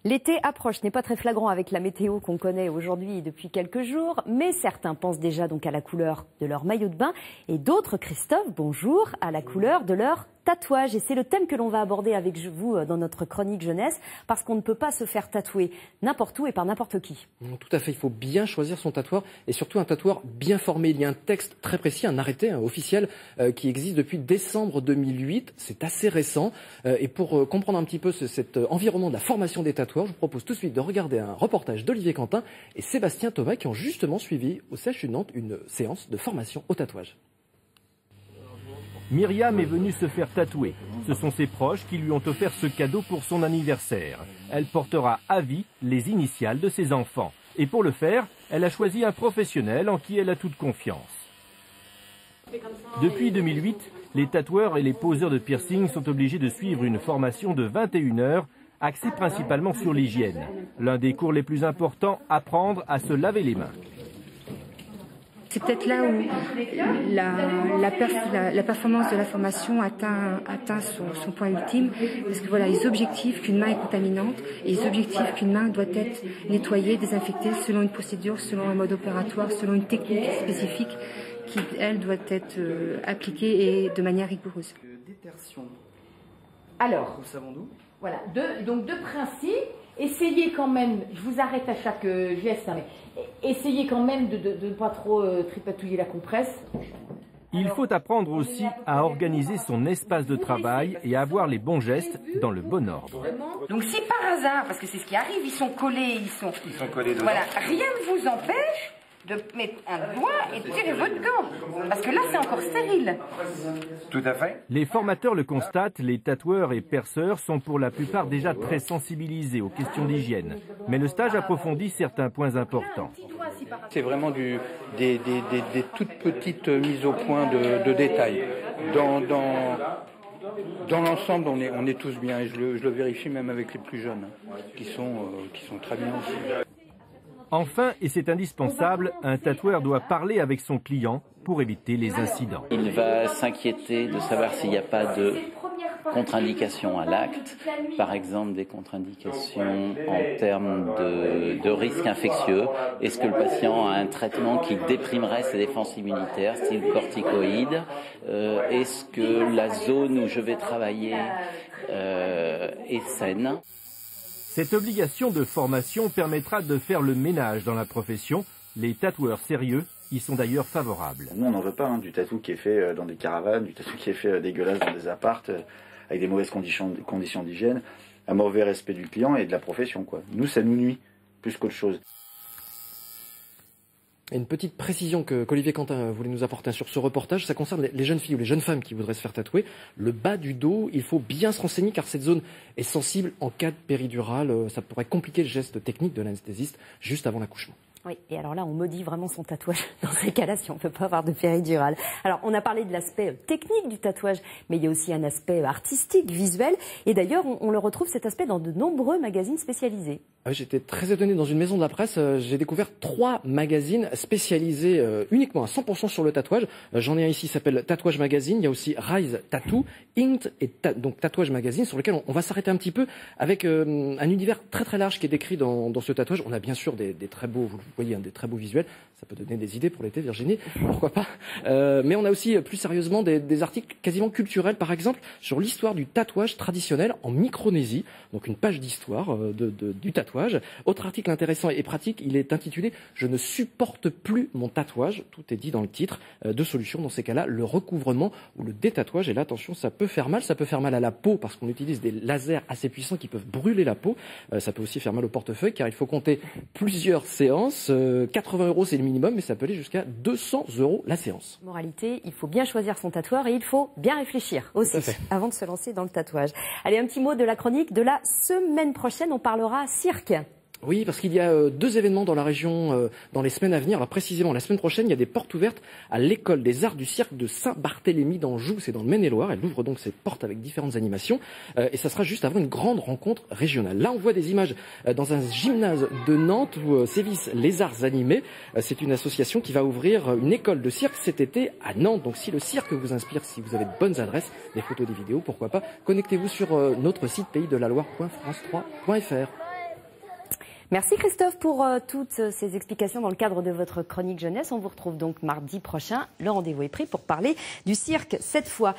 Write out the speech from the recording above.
L'été approche, ce n'est pas très flagrant avec la météo qu'on connaît aujourd'hui et depuis quelques jours, mais certains pensent déjà donc à la couleur de leur maillot de bain et d'autres, Christophe, bonjour, à la couleur de leur tatouage. Et c'est le thème que l'on va aborder avec vous dans notre chronique jeunesse, parce qu'on ne peut pas se faire tatouer n'importe où et par n'importe qui. Tout à fait, il faut bien choisir son tatoueur et surtout un tatoueur bien formé. Il y a un texte très précis, un arrêté officiel qui existe depuis décembre 2008, c'est assez récent. Et pour comprendre un petit peu cet environnement de la formation des tatoueurs, je vous propose tout de suite de regarder un reportage d'Olivier Quentin et Sébastien Thomas qui ont justement suivi au CHU Nantes une séance de formation au tatouage. Myriam est venue se faire tatouer. Ce sont ses proches qui lui ont offert ce cadeau pour son anniversaire. Elle portera à vie les initiales de ses enfants. Et pour le faire, elle a choisi un professionnel en qui elle a toute confiance. Depuis 2008, les tatoueurs et les poseurs de piercing sont obligés de suivre une formation de 21 heures, axée principalement sur l'hygiène. L'un des cours les plus importants, apprendre à se laver les mains. C'est peut-être là où la performance de la formation atteint son point ultime, parce que voilà, les objectifs qu'une main est contaminante et les objectifs qu'une main doit être nettoyée, désinfectée selon une procédure, selon un mode opératoire, selon une technique spécifique qui, elle, doit être appliquée et de manière rigoureuse. Alors, nous savons d'où ? Voilà, donc deux principes. Essayez quand même, je vous arrête à chaque geste, hein, mais essayez quand même de ne pas trop tripatouiller la compresse. Il faut apprendre aussi à organiser son espace de travail et à avoir les bons gestes dans le bon ordre. Donc si par hasard, parce que c'est ce qui arrive, ils sont collés, ils sont collés dedans. Voilà, rien ne vous empêche de mettre un doigt et de tirer votre gant, parce que là c'est encore stérile. Tout à fait. Les formateurs le constatent, les tatoueurs et perceurs sont pour la plupart déjà très sensibilisés aux questions d'hygiène. Mais le stage approfondit certains points importants. C'est vraiment des toutes petites mises au point de détails. Dans l'ensemble, on est tous bien, et je le vérifie même avec les plus jeunes, qui sont très bien aussi. Enfin, et c'est indispensable, un tatoueur doit parler avec son client pour éviter les incidents. Il va s'inquiéter de savoir s'il n'y a pas de contre-indications à l'acte, par exemple des contre-indications en termes de risques infectieux. Est-ce que le patient a un traitement qui déprimerait ses défenses immunitaires, style corticoïde? Est-ce que la zone où je vais travailler est saine? Cette obligation de formation permettra de faire le ménage dans la profession. Les tatoueurs sérieux y sont d'ailleurs favorables. Nous, on n'en veut pas du tatou qui est fait dans des caravanes, du tatou qui est fait dégueulasse dans des appartes, avec des mauvaises conditions d'hygiène, un mauvais respect du client et de la profession, quoi. Nous, ça nous nuit plus qu'autre chose. Et une petite précision qu'Olivier Quentin voulait nous apporter sur ce reportage, ça concerne les jeunes filles ou les jeunes femmes qui voudraient se faire tatouer. Le bas du dos, il faut bien se renseigner car cette zone est sensible en cas de péridurale. Ça pourrait compliquer le geste technique de l'anesthésiste juste avant l'accouchement. Oui, et alors là, on maudit vraiment son tatouage dans ces cas-là si on ne peut pas avoir de péridurale. Alors, on a parlé de l'aspect technique du tatouage, mais il y a aussi un aspect artistique, visuel. Et d'ailleurs, on le retrouve cet aspect dans de nombreux magazines spécialisés. J'étais très étonné, dans une maison de la presse, j'ai découvert 3 magazines spécialisés uniquement à 100% sur le tatouage. J'en ai un ici qui s'appelle Tatouage Magazine, il y a aussi Rise Tattoo, Inked et donc Tatouage Magazine, sur lequel on va s'arrêter un petit peu avec un univers très très large qui est décrit dans ce tatouage. On a bien sûr des très beaux, vous voyez, des très beaux visuels, ça peut donner des idées pour l'été, Virginie, pourquoi pas. Mais on a aussi plus sérieusement des articles quasiment culturels, par exemple sur l'histoire du tatouage traditionnel en Micronésie, donc une page d'histoire du tatouage. Autre article intéressant et pratique, il est intitulé « Je ne supporte plus mon tatouage ». Tout est dit dans le titre. 2 solutions dans ces cas-là, le recouvrement ou le détatouage. Et là, attention, ça peut faire mal à la peau parce qu'on utilise des lasers assez puissants qui peuvent brûler la peau. Ça peut aussi faire mal au portefeuille car il faut compter plusieurs séances. 80 € c'est le minimum, mais ça peut aller jusqu'à 200 € la séance. Moralité, il faut bien choisir son tatoueur et il faut bien réfléchir aussi avant de se lancer dans le tatouage. Allez, un petit mot de la chronique de la semaine prochaine, on parlera cirque. Oui, parce qu'il y a 2 événements dans la région dans les semaines à venir. Alors précisément, la semaine prochaine, il y a des portes ouvertes à l'école des arts du cirque de Saint-Barthélemy d'Anjou. C'est dans le Maine-et-Loire. Elle ouvre donc ses portes avec différentes animations. Et ça sera juste avant une grande rencontre régionale. Là, on voit des images dans un gymnase de Nantes où sévissent les arts animés. C'est une association qui va ouvrir une école de cirque cet été à Nantes. Donc si le cirque vous inspire, si vous avez de bonnes adresses, des photos, des vidéos, pourquoi pas, connectez-vous sur notre site paysdelaloire.france3.fr. Merci Christophe pour toutes ces explications dans le cadre de votre chronique jeunesse. On vous retrouve donc mardi prochain. Le rendez-vous est pris pour parler du cirque cette fois.